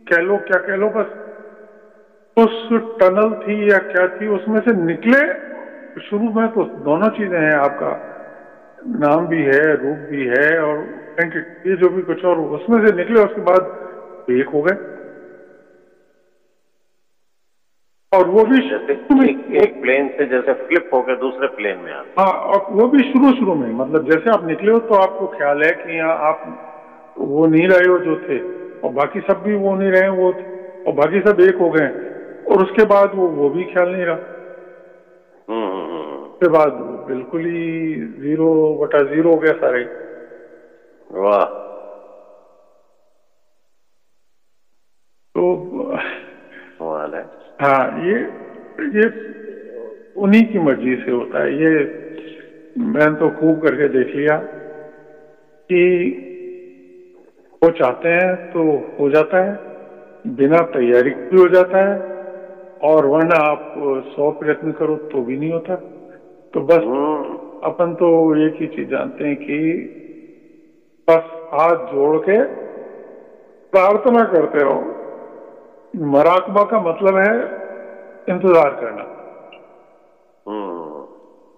Speaker 2: कह लो क्या कह लो, बस उस टनल थी या क्या थी, उसमें से निकले। शुरू में तो दोनों चीजें हैं, आपका नाम भी है, रूप भी है, और ये जो भी कुछ, और उसमें से निकले, उसके बाद एक हो गए। और वो भी
Speaker 1: एक प्लेन से जैसे फ्लिप होकर दूसरे प्लेन में आते।
Speaker 2: हाँ, और वो भी शुरू में, मतलब जैसे आप निकले हो तो आपको ख्याल है कि यहाँ आप वो नहीं रहे हो जो थे, और बाकी सब भी वो नहीं रहे वो थे, और बाकी सब एक हो गए। और उसके बाद वो भी ख्याल नहीं रहा। उसके बाद बिल्कुल ही 0/0 हो गया सारे। वाह। तो
Speaker 1: वाह है।
Speaker 2: हाँ, ये उन्हीं की मर्जी से होता है। ये मैंने तो खूब करके देख लिया। कि वो चाहते हैं तो हो जाता है, बिना तैयारी के भी हो जाता है, और वरना आप 100 प्रयत्न करो तो भी नहीं होता। तो बस अपन तो एक ही चीज जानते हैं कि बस हाथ जोड़ के प्रार्थना करते रहो। मराकबा का मतलब है इंतजार करना।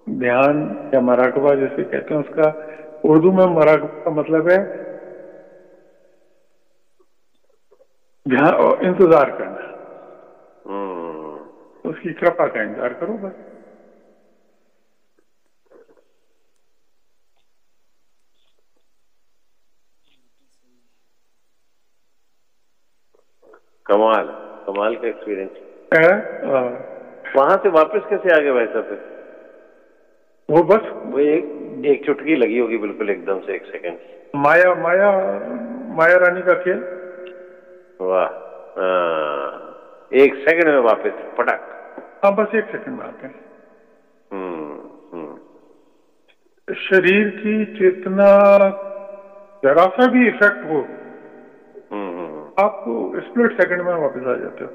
Speaker 2: ध्यान या मराकबा जैसे कहते हैं, उसका उर्दू में मराकबा का मतलब है ध्यान और इंतजार करना। उसकी कृपा का इंतजार करो बस।
Speaker 1: कमाल कमाल का एक्सपीरियंस। वहां से वापस कैसे आ गए भाई साहब फिर?
Speaker 2: वो बस
Speaker 1: वो एक चुटकी लगी होगी बिल्कुल एकदम से, 1 सेकंड।
Speaker 2: माया माया माया रानी का खेल।
Speaker 1: वाह, 1 सेकंड में वापस पटक।
Speaker 2: हाँ, बस 1 सेकंड में आते हैं। शरीर की चेतना जरा सा भी इफेक्ट हो, आप स्प्लिट सेकंड में वापस आ जाते हो।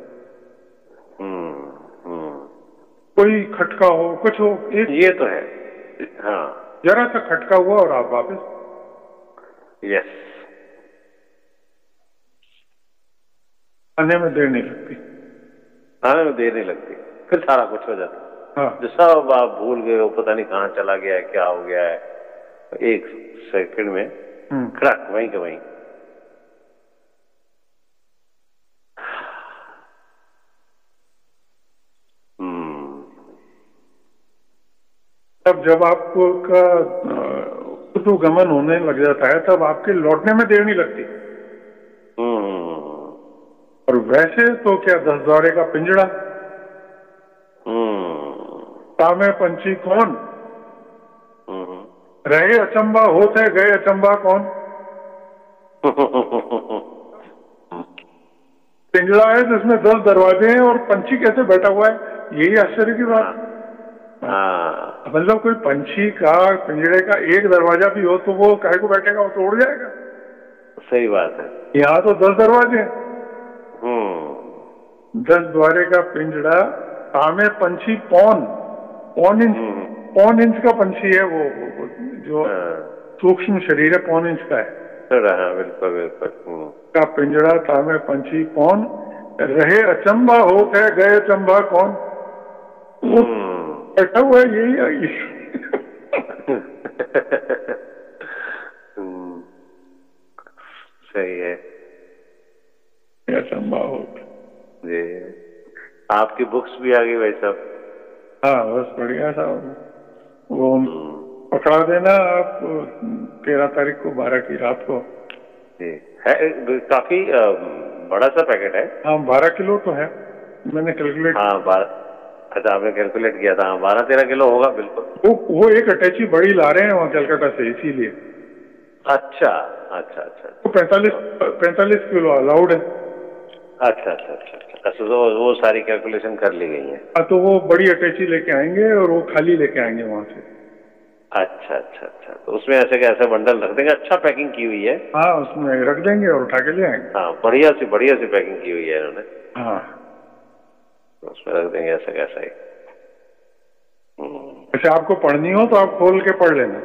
Speaker 2: कोई खटका हो, कुछ हो, एक
Speaker 1: ये तो है। हाँ,
Speaker 2: जरा सा खटका हुआ और आप वापस।
Speaker 1: यस।
Speaker 2: आने में देर नहीं लगती।
Speaker 1: आने में देर नहीं लगती, फिर सारा कुछ हो जाता है।
Speaker 2: हाँ,
Speaker 1: जो सब आप भूल गए हो, पता नहीं कहाँ चला गया है, क्या हो गया है, 1 सेकंड में क्रक वहीं के वहीं।
Speaker 2: तब जब आपको का तो गमन होने लग जाता है, तब आपके लौटने में देर नहीं लगती। और वैसे तो क्या 10 द्वारे का पिंजड़ा, तामे पंछी कौन, रहे अचंबा होते गए अचंबा कौन। पिंजड़ा है जिसमें 10 दरवाजे हैं और पंछी कैसे बैठा हुआ है, यही आश्चर्य की बात। मतलब कोई पंछी का पिंजड़े का एक दरवाजा भी हो तो वो काहे को बैठेगा, वो तो उड़ जाएगा।
Speaker 1: सही बात है।
Speaker 2: यहाँ तो 10 दरवाजे हैं। 10 द्वारे का पिंजड़ा, तामे पंछी पौन इंच का पंछी है वो जो सूक्ष्म शरीर है, पौन इंच का है।
Speaker 1: बिल्कुल बिल्कुल।
Speaker 2: का पिंजड़ा, तामे पंछी पौन, रहे अचंबा होते गए अचंबा कौन। बैठा हुआ है, यही
Speaker 1: सही है।
Speaker 2: अचंबा हो
Speaker 1: जी। आपकी बुक्स भी आ गई भाई साहब?
Speaker 2: हाँ, बस बढ़िया साहब। वो पकड़ा देना आप 13 तारीख को 12 की रात को।
Speaker 1: जी है, काफी बड़ा सा पैकेट है।
Speaker 2: हाँ, 12 किलो तो है, मैंने कैलकुलेट।
Speaker 1: हाँ, 12। अच्छा, आपने कैलकुलेट किया था? 12-13 किलो होगा बिल्कुल।
Speaker 2: वो एक अटैची बड़ी ला रहे हैं वहाँ कलकत्ता से, इसीलिए।
Speaker 1: अच्छा अच्छा अच्छा।
Speaker 2: तो 45 किलो अलाउड है।
Speaker 1: अच्छा अच्छा अच्छा अच्छा। तो वो सारी कैलकुलेशन कर ली गई है।
Speaker 2: हाँ, तो वो बड़ी अटैची लेके आएंगे और वो खाली लेके आएंगे वहाँ से।
Speaker 1: अच्छा अच्छा अच्छा। तो उसमें ऐसे का ऐसा बंडल रख देंगे, अच्छा पैकिंग की हुई है।
Speaker 2: हाँ, उसमें रख देंगे और उठा के ले आएंगे।
Speaker 1: हाँ, बढ़िया सी पैकिंग की हुई है इन्होंने।
Speaker 2: हाँ,
Speaker 1: उसमें रख देंगे ऐसा कैसा ही।
Speaker 2: वैसे आपको पढ़नी हो तो आप खोल के पढ़ लेना।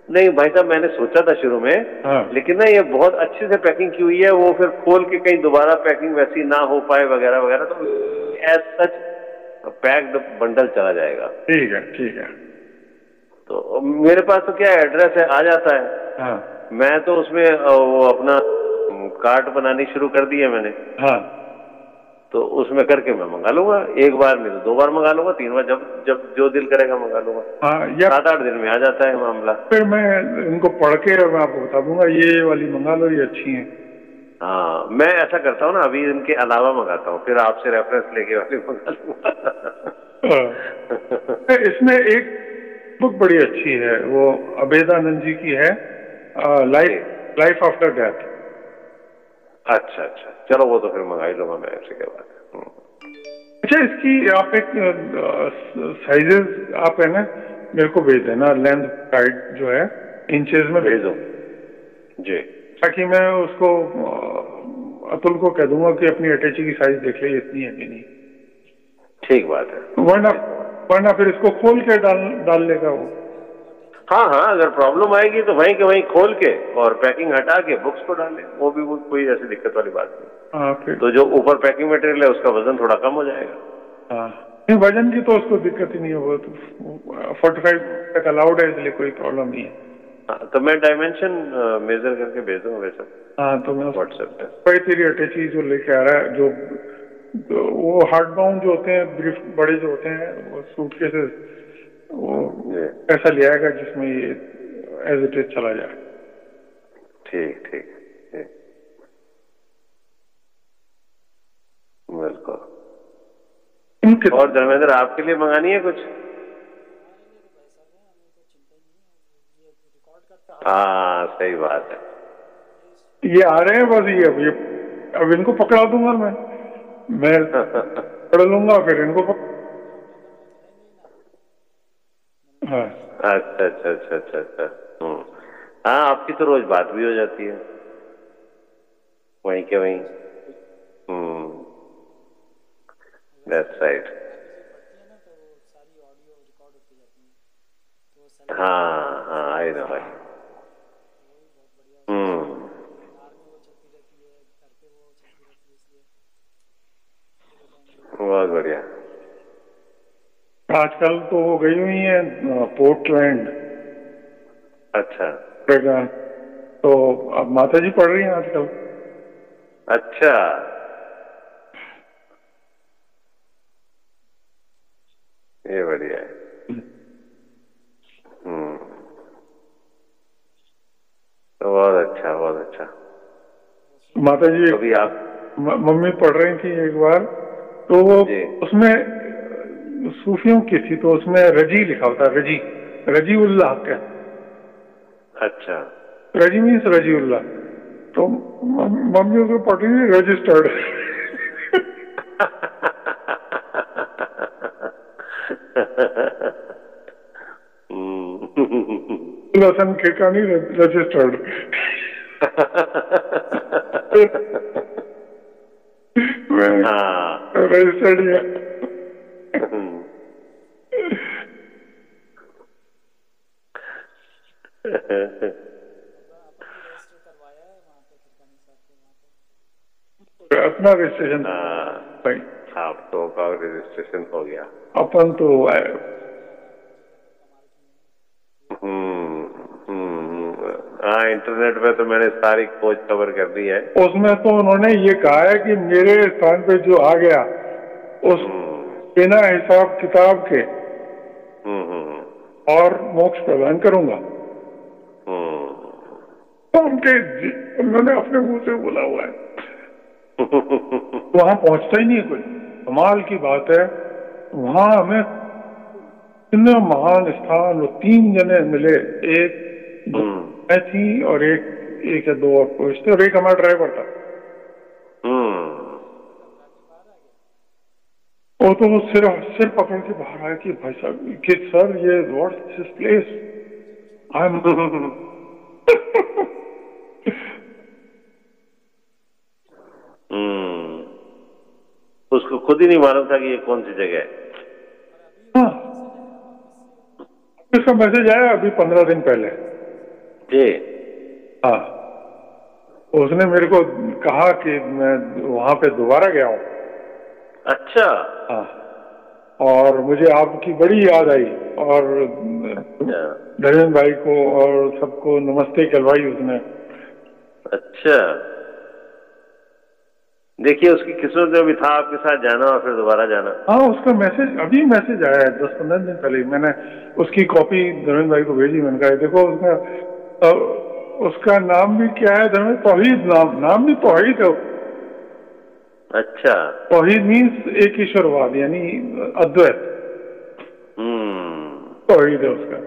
Speaker 1: नहीं भाई साहब, मैंने सोचा था शुरू में।
Speaker 2: हाँ।
Speaker 1: लेकिन ना ये बहुत अच्छे से पैकिंग की हुई है, वो फिर खोल के कहीं दोबारा पैकिंग वैसी ना हो पाए वगैरह वगैरह, तो एज सच पैक्ड बंडल चला जाएगा।
Speaker 2: ठीक है, ठीक है।
Speaker 1: तो मेरे पास तो क्या एड्रेस है, आ जाता है।
Speaker 2: हाँ,
Speaker 1: मैं तो उसमें वो अपना कार्ड बनानी शुरू कर दी है मैंने।
Speaker 2: हाँ,
Speaker 1: तो उसमें करके मैं मंगा लूंगा, 1 बार नहीं तो 2 बार मंगा लूंगा, 3 बार, जब जो दिल करेगा मंगा लूंगा।
Speaker 2: हाँ, या
Speaker 1: 7-8 दिन में आ जाता है मामला।
Speaker 2: फिर मैं इनको पढ़ के मैं आपको बता दूंगा, ये वाली मंगा लो, ये अच्छी है।
Speaker 1: हाँ, मैं ऐसा करता हूँ ना, अभी इनके अलावा मंगाता हूँ, फिर आपसे रेफरेंस लेके वाली मंगा लूंगा।
Speaker 2: इसमें एक बुक बड़ी अच्छी है, वो अभेदानंद जी की है, लाइफ आफ्टर डेथ।
Speaker 1: अच्छा अच्छा, चलो वो तो फिर मंगा ही लूंगा मैं ऐसे के बाद।
Speaker 2: अच्छा, इसकी आप एक साइजेस आप है ना मेरे को भेज देना, लेंथ गाइड जो है इंचेस में
Speaker 1: भेज दो। जी।
Speaker 2: ताकि मैं उसको अतुल को कह दूंगा कि अपनी अटैची की साइज देख ले, इतनी है कि नहीं।
Speaker 1: ठीक बात है।
Speaker 2: वरना वरना फिर इसको खोल के डाल लेगा वो।
Speaker 1: हाँ हाँ, अगर प्रॉब्लम आएगी तो वहीं के वहीं खोल के और पैकिंग हटा के बुक्स को डालें, वो भी कोई ऐसी दिक्कत वाली बात नहीं।
Speaker 2: हाँ फिर
Speaker 1: तो जो ऊपर पैकिंग मटेरियल है उसका वजन थोड़ा कम हो जाएगा।
Speaker 2: हाँ, नहीं वजन की तो उसको दिक्कत ही नहीं है, वो तो 45 तक अलाउड है, इसलिए कोई प्रॉब्लम नहीं है।
Speaker 1: हाँ, तो मैं डायमेंशन मेजर करके भेज दूंगा वैसे।
Speaker 2: हाँ तो मैं
Speaker 1: व्हाट्सएप पे
Speaker 2: वही तेरी अटैची जो लेके आ रहा है, जो वो हार्ड बाउंड जो होते हैं, ब्रीफ बड़े जो होते हैं, वो सूटकेसेस, वो ऐसा ले आएगा जिसमें ये एज इट इज चला जाए।
Speaker 1: ठीक ठीक ठीक, बिल्कुल। और धर्मेंद्र, आपके लिए मंगानी है कुछ? हाँ सही बात है।
Speaker 2: ये आ रहे हैं बस, ये अब इनको पकड़ा दूंगा मैं पकड़ लूंगा, फिर इनको हाँ।
Speaker 1: अच्छा अच्छा अच्छा अच्छा अच्छा। हाँ, आपकी तो रोज बात भी हो जाती है वहीं के वहीं। That's right. हाँ हाँ, आई नो भाई। बहुत बढ़िया।
Speaker 2: आजकल तो वो गई हुई है पोर्टलैंड।
Speaker 1: अच्छा
Speaker 2: तो अब माता जी पढ़ रही हैं आजकल।
Speaker 1: अच्छा, ये बढ़िया है। तो बहुत अच्छा, बहुत अच्छा।
Speaker 2: माता जी
Speaker 1: कभी आप
Speaker 2: मम्मी पढ़ रही थी एक बार, तो वो उसमें सूफियों की थी, तो उसमें रजी लिखा होता, रजी उल्लाह क्या।
Speaker 1: अच्छा,
Speaker 2: रजी मीन्स रजी उल्लाह, तो मम्मी उसको पढ़ रही थी रजिस्टर्ड। लसन खिड़कानी रजिस्टर्ड।
Speaker 1: हाँ
Speaker 2: रजिस्टर्ड है। अपना रजिस्ट्रेशन भाई,
Speaker 1: आपको का रजिस्ट्रेशन हो गया।
Speaker 2: अपन तो
Speaker 1: हाँ, इंटरनेट पे तो मैंने सारी खोज खबर कर दी है।
Speaker 2: उसमें तो उन्होंने ये कहा है कि मेरे स्थान पे जो आ गया उस बिना हिसाब किताब के और मोक्ष प्रदान करूंगा। तो उन्होंने अपने मुंह से बोला हुआ है। वहां पहुंचता ही नहीं है कोई। कमाल की बात है, वहां हमें इतने महान स्थान, वो 3 जने मिले, एक मैं थी और एक या 2 और पहुंचते, और एक हमारा ड्राइवर था। वो तो वो सिर पकड़ के बाहर आया कि भाई साहब, कि सर ये what's this place, I am
Speaker 1: उसको खुद ही नहीं मालूम था कि ये कौन सी जगह है।
Speaker 2: हाँ, इसका मैसेज आया अभी 15 दिन पहले
Speaker 1: जी।
Speaker 2: हाँ, उसने मेरे को कहा कि मैं वहां पे दोबारा गया हूँ।
Speaker 1: अच्छा।
Speaker 2: हाँ, और मुझे आपकी बड़ी याद आई, और धर्मेंद्र भाई को और सबको नमस्ते कहलवाई उसने।
Speaker 1: अच्छा, देखिए उसकी किस्मत में भी था आपके साथ जाना और फिर दोबारा जाना।
Speaker 2: हाँ, उसका अभी मैसेज आया है 10-15 दिन पहले। मैंने उसकी कॉपी धर्मेंद्र भाई को भेजी। मैंने कहा देखो उसका नाम भी क्या है धर्मेंद्र, तौहीद नाम भी तौहीद है।
Speaker 1: अच्छा,
Speaker 2: तौहीद मीन्स एक ईश्वरवाद, यानी अद्वैत। तौहीद है उसका।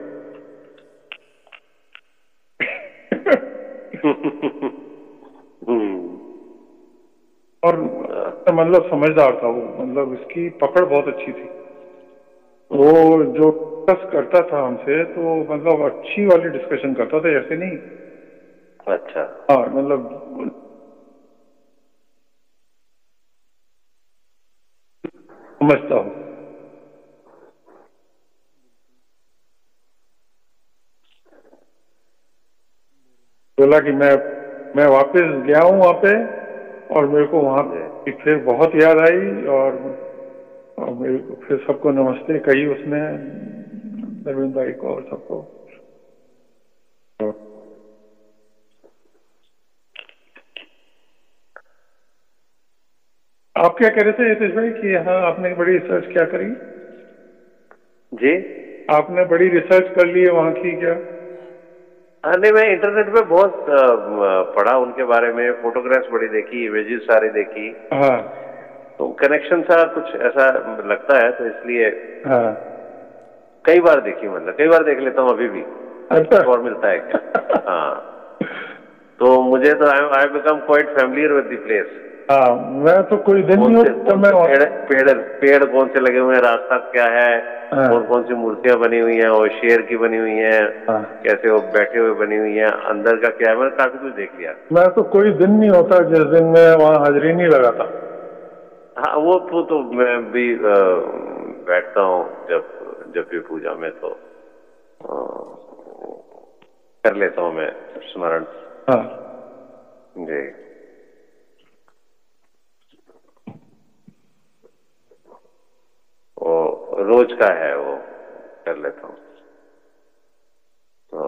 Speaker 2: और मतलब समझदार था वो, मतलब इसकी पकड़ बहुत अच्छी थी। वो जो डिस्कस करता था हमसे, तो मतलब अच्छी वाली डिस्कशन करता था, ऐसे नहीं
Speaker 1: अच्छा।
Speaker 2: हाँ मतलब समझता हूँ। बोला कि मैं वापस गया हूँ वहाँ पे, और मेरे को वहाँ
Speaker 1: जी।
Speaker 2: की फिर बहुत याद आई, और मेरे को फिर सबको नमस्ते कही उसने, नवीन भाई को और सबको। आप क्या कह रहे थे हितेश भाई कि हाँ आपने बड़ी रिसर्च क्या करी?
Speaker 1: जी।
Speaker 2: आपने बड़ी रिसर्च कर ली है वहाँ की क्या?
Speaker 1: हाँ नहीं, मैं इंटरनेट पे बहुत पढ़ा उनके बारे में, फोटोग्राफ्स बड़ी देखी, इमेजेस सारी देखी,
Speaker 2: हाँ
Speaker 1: तो कनेक्शन सा कुछ ऐसा लगता है, तो इसलिए
Speaker 2: हाँ।
Speaker 1: कई बार देखी, मतलब कई बार देख लेता हूँ अभी भी,
Speaker 2: अच्छा।
Speaker 1: कुछ और मिलता है क्या। हाँ, तो मुझे तो I become quite familiar with the place.
Speaker 2: हाँ, मैं तो कोई दिन नहीं होता
Speaker 1: कौन
Speaker 2: मैं
Speaker 1: से पेड़ पेड़ पेड़ कौन से लगे हुए हैं, रास्ता क्या है,
Speaker 2: हाँ
Speaker 1: कौन सी मूर्तियां बनी हुई हैं, और शेर की बनी हुई हैं,
Speaker 2: हाँ।
Speaker 1: कैसे वो बैठे हुए बनी हुई हैं, अंदर का क्या है, मैंने काफी कुछ देख लिया।
Speaker 2: मैं तो कोई दिन नहीं होता जिस दिन मैं वहाँ हाजिरी नहीं लगाता।
Speaker 1: हाँ, वो तो मैं भी बैठता हूँ जब जब भी पूजा में, तो कर लेता हूँ मैं स्मरण।
Speaker 2: हाँ
Speaker 1: जी। वो रोज का है, वो कर लेता हूँ। तो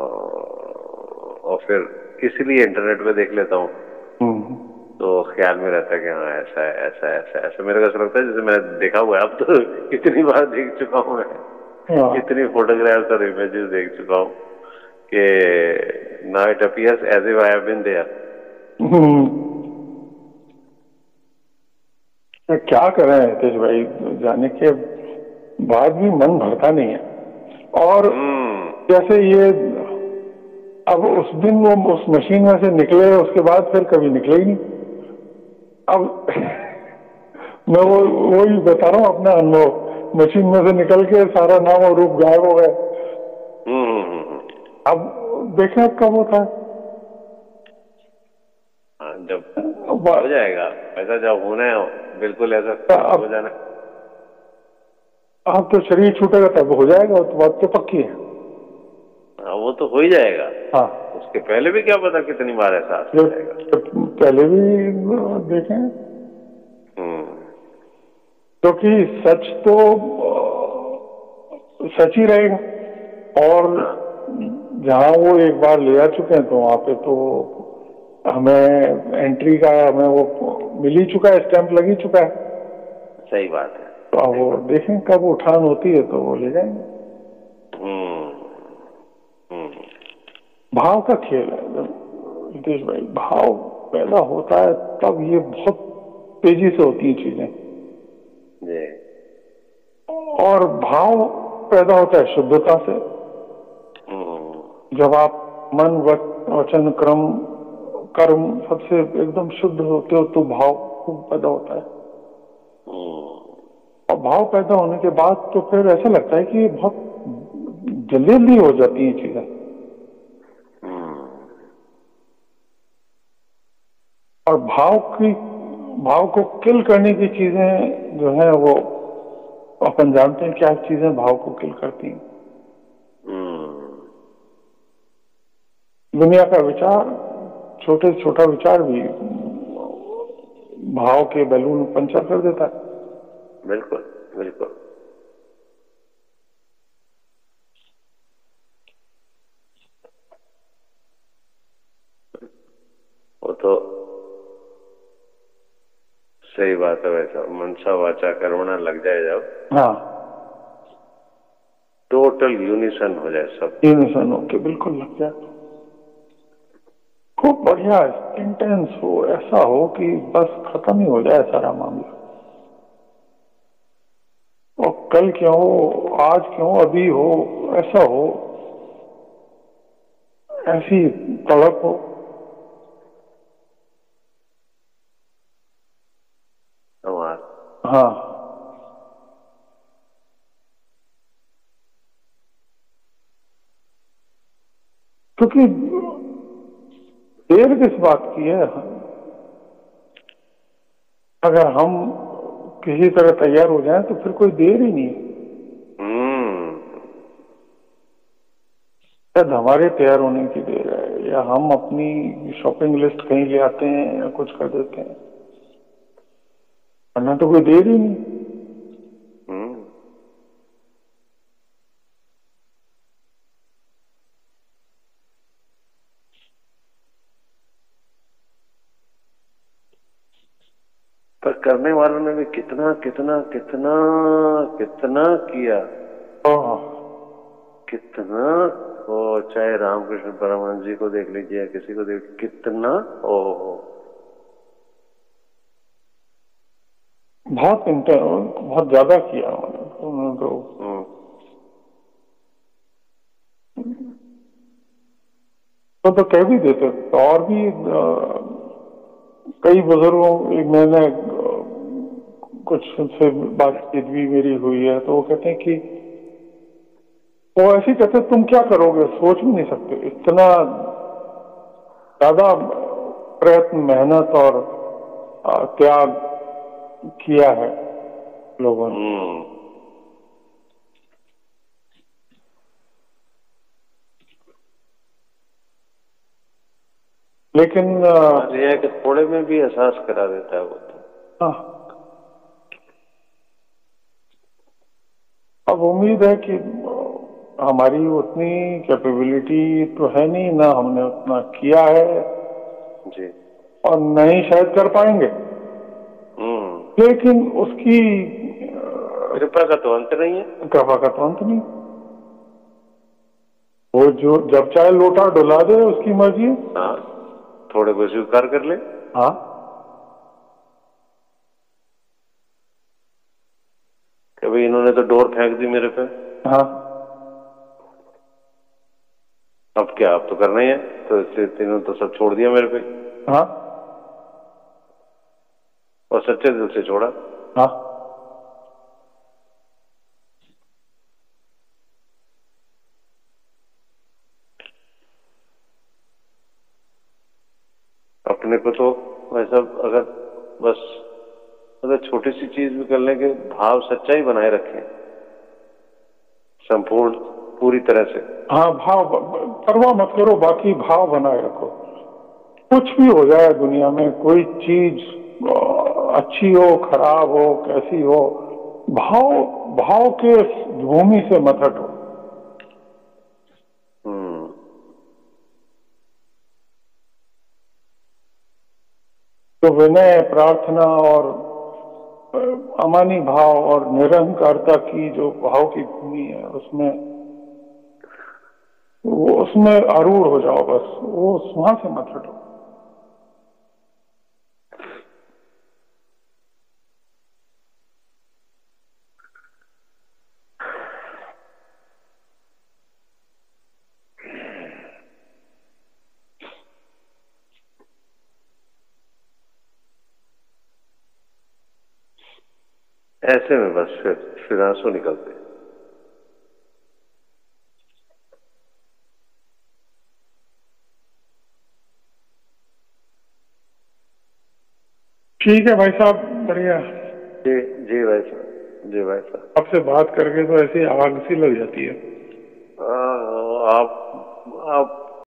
Speaker 1: और फिर इसीलिए इंटरनेट पे देख लेता हूँ,
Speaker 2: हम्म,
Speaker 1: तो ख्याल में रहता है कि हाँ ऐसा है, ऐसा है, ऐसा है, ऐसा। मेरे को ऐसा लगता है जैसे मैंने देखा हुआ है, अब तो इतनी बार देख चुका हूँ मैं,
Speaker 2: हाँ।
Speaker 1: इतनी फोटोग्राफ्स और इमेजेस देख चुका हूँ कि now it appears as if I have been there.
Speaker 2: क्या करें हितेश भाई, जाने के बाद भी मन भरता नहीं है। और
Speaker 1: हम्म।
Speaker 2: जैसे ये अब उस दिन वो उस मशीन में से निकले, उसके बाद फिर कभी निकले ही नहीं। अब मैं वही बता रहा हूँ अपना अनुभव, मशीन में से निकल के सारा नाम और रूप गायब हो गए।
Speaker 1: हम्म।
Speaker 2: अब देखें अब कब होता है।
Speaker 1: हाँ, जब
Speaker 2: अब
Speaker 1: हो जाएगा ऐसा, जब होना है बिल्कुल ऐसा हो जाना।
Speaker 2: अब तो शरीर छूटेगा तब हो जाएगा, तो बात तो पक्की है।
Speaker 1: हाँ, वो तो हो ही जाएगा।
Speaker 2: हाँ,
Speaker 1: उसके पहले भी क्या पता कितनी बार ऐसा आ
Speaker 2: जो
Speaker 1: जाएगा।
Speaker 2: पहले भी देखें,
Speaker 1: हम्म।
Speaker 2: क्योंकि सच तो सच ही रहेगा। और
Speaker 1: हाँ,
Speaker 2: जहाँ वो एक बार ले आ चुके हैं तो वहाँ पे तो हमें एंट्री का हमें वो मिल ही चुका है, स्टैंप लग ही चुका है।
Speaker 1: सही बात है,
Speaker 2: तो अब
Speaker 1: सही
Speaker 2: वो
Speaker 1: बात।
Speaker 2: देखें कब उठान होती है तो वो ले जाएंगे।
Speaker 1: हम्म। हम्म।
Speaker 2: भाव का खेल है नितेश भाई, भाव पैदा होता है तब ये बहुत तेजी से होती हैं चीजें।
Speaker 1: जी।
Speaker 2: और भाव पैदा होता है शुद्धता से।
Speaker 1: हम्म।
Speaker 2: जब आप मन वचन क्रम कर्म सबसे एकदम शुद्ध होते हो तो भाव खूब पैदा होता है। और भाव पैदा होने के बाद तो फिर ऐसा लगता है कि ये बहुत जल्दी जल्दी हो जाती हैं चीजें। और भाव को किल करने की चीजें जो है वो अपन जानते हैं क्या चीजें भाव को किल करती हैं। दुनिया का विचार, छोटे से छोटा विचार भी भाव के बैलून पंचर कर देता है।
Speaker 1: बिल्कुल, बिल्कुल। वो तो सही बात है। वैसा मनसा वाचा कर्मणा लग जाए जब,
Speaker 2: हाँ,
Speaker 1: टोटल यूनिसन हो जाए सब।
Speaker 2: यूनिसन होके बिल्कुल लग जाए, खूब बढ़िया इंटेंस हो, ऐसा हो कि बस खत्म ही हो जाए सारा मामला। और कल क्यों हो, आज क्यों, अभी हो, ऐसा हो, ऐसी तड़प हो।
Speaker 1: हमारा।
Speaker 2: हाँ, क्योंकि देर किस बात की है? अगर हम किसी तरह तैयार हो जाएं तो फिर कोई देर ही नहीं है। शायद हमारे तैयार होने की देर है, या हम अपनी शॉपिंग लिस्ट कहीं ले आते हैं या कुछ कर देते हैं, वरना तो कोई देर ही नहीं।
Speaker 1: पर करने वालों ने भी कितना कितना कितना कितना किया, कितना। वो चाहे रामकृष्ण परमहंस जी को देख लीजिए, किसी को देख, कितना। ओहो,
Speaker 2: बहुत ज्यादा किया उन्होंने तो। तो कह भी देते। और भी कई बुजुर्गों, एक मैंने कुछ से बातचीत भी मेरी हुई है, तो वो कहते हैं कि वो ऐसे ही कहते, तुम क्या करोगे, सोच भी नहीं सकते, इतना ज्यादा प्रयत्न, मेहनत और त्याग किया है लोगों ने। लेकिन
Speaker 1: ये है कि थोड़े में भी एहसास करा देता है वो तो।
Speaker 2: हाँ, अब उम्मीद है कि हमारी उतनी कैपेबिलिटी तो है नहीं, ना हमने उतना किया है
Speaker 1: जी,
Speaker 2: और न ही शायद कर पाएंगे। लेकिन उसकी
Speaker 1: कृपा का तो अंत नहीं है।
Speaker 2: कृपा का तो अंत नहीं। वो जो जब चाहे लोटा डुला दे, उसकी मर्जी है।
Speaker 1: हाँ, थोड़े को स्वीकार कर ले।
Speaker 2: हाँ,
Speaker 1: कभी इन्होंने तो डोर फेंक दी मेरे पे।
Speaker 2: हाँ,
Speaker 1: अब क्या, अब तो करना ही है, तो इन्होंने तो सब छोड़ दिया मेरे पे।
Speaker 2: हाँ,
Speaker 1: और सच्चे दिल से छोड़ा।
Speaker 2: हाँ,
Speaker 1: अपने को तो वैसा, अगर छोटी सी चीज भी कर लें कि भाव सच्चाई बनाए रखें संपूर्ण पूरी तरह से।
Speaker 2: हाँ, भाव परवाह मत करो, बाकी भाव बनाए रखो। कुछ भी हो जाए दुनिया में, कोई चीज अच्छी हो, खराब हो, कैसी हो, भाव के भूमि से मत हटो। तो विनय, प्रार्थना और अमानी भाव और निरंकारता की जो भाव की भूमि है, उसमें आरूढ़ हो जाओ बस, वो वहां से मत हटो।
Speaker 1: ऐसे में बस फिर आंसू निकलते।
Speaker 2: ठीक है भाई साहब, बढ़िया।
Speaker 1: जी जी भाई साहब, जी भाई साहब।
Speaker 2: आपसे बात करके तो ऐसी आग सी लग जाती है।
Speaker 1: आप